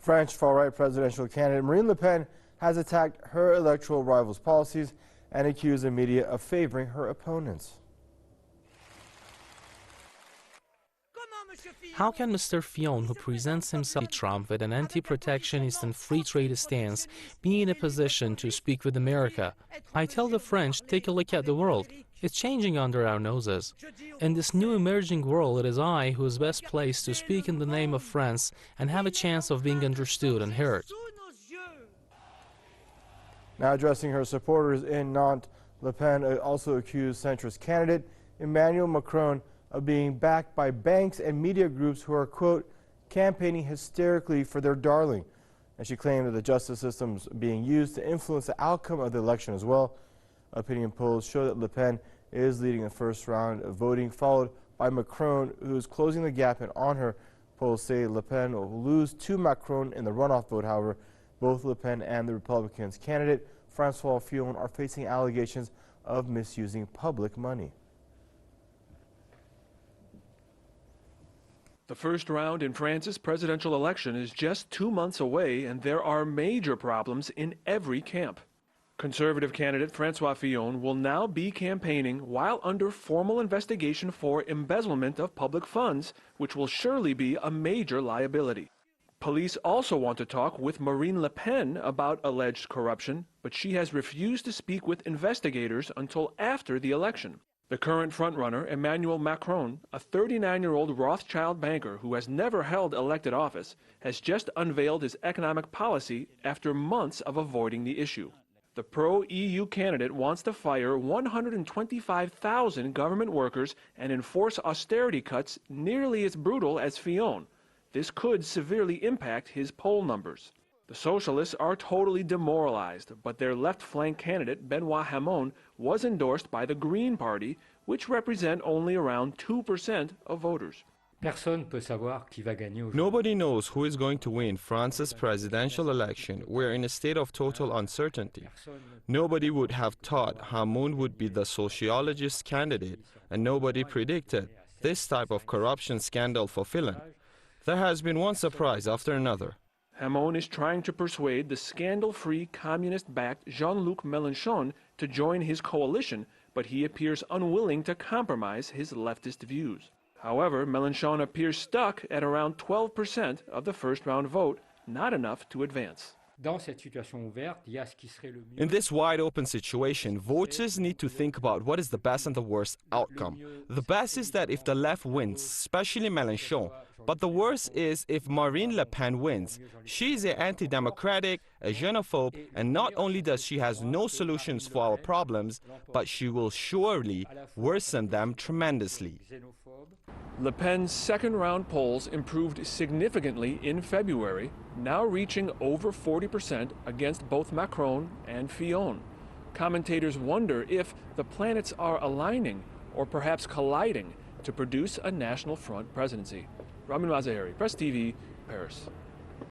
French far-right presidential candidate Marine Le Pen has attacked her electoral rival's policies and accused the media of favoring her opponents. How can Mr. Fillon, who presents himself to Trump with an anti-protectionist and free trade stance, be in a position to speak with America? I tell the French, take a look at the world. It's changing under our noses. In this new emerging world, it is I who is best placed to speak in the name of France and have a chance of being understood and heard. Now addressing her supporters in Nantes, Le Pen also accused centrist candidate Emmanuel Macron of being backed by banks and media groups who are, quote, campaigning hysterically for their darling. And she claimed that the justice system is being used to influence the outcome of the election as well. Opinion polls show that Le Pen is leading the first round of voting, followed by Macron, who is closing the gap. And on her, polls say Le Pen will lose to Macron in the runoff vote. However, both Le Pen and the Republicans' candidate, Francois Fillon, are facing allegations of misusing public money. The first round in France's presidential election is just 2 months away, and there are major problems in every camp. Conservative candidate Francois Fillon will now be campaigning while under formal investigation for embezzlement of public funds, which will surely be a major liability. Police also want to talk with Marine Le Pen about alleged corruption, but she has refused to speak with investigators until after the election. The current frontrunner, Emmanuel Macron, a 39-year-old Rothschild banker who has never held elected office, has just unveiled his economic policy after months of avoiding the issue. The pro-EU candidate wants to fire 125,000 government workers and enforce austerity cuts nearly as brutal as Fillon. This could severely impact his poll numbers. The socialists are totally demoralized, but their left-flank candidate, Benoit Hamon, was endorsed by the Green Party, which represent only around 2% of voters. Nobody knows who is going to win France's presidential election. We're in a state of total uncertainty. Nobody would have thought Hamon would be the sociologist candidate, and nobody predicted this type of corruption scandal for Fillon. There has been one surprise after another. Hamon is trying to persuade the scandal-free communist-backed Jean-Luc Mélenchon to join his coalition, but he appears unwilling to compromise his leftist views. However, Mélenchon appears stuck at around 12% of the first-round vote, not enough to advance. In this wide-open situation, voters need to think about what is the best and the worst outcome. The best is that if the left wins, especially Mélenchon, but the worst is if Marine Le Pen wins. She is anti-democratic, a xenophobe, and not only does she have no solutions for our problems, but she will surely worsen them tremendously. Le Pen's second-round polls improved significantly in February, now reaching over 40% against both Macron and Fillon. Commentators wonder if the planets are aligning or perhaps colliding to produce a National Front presidency. Ramin Mazaheri, Press TV, Paris.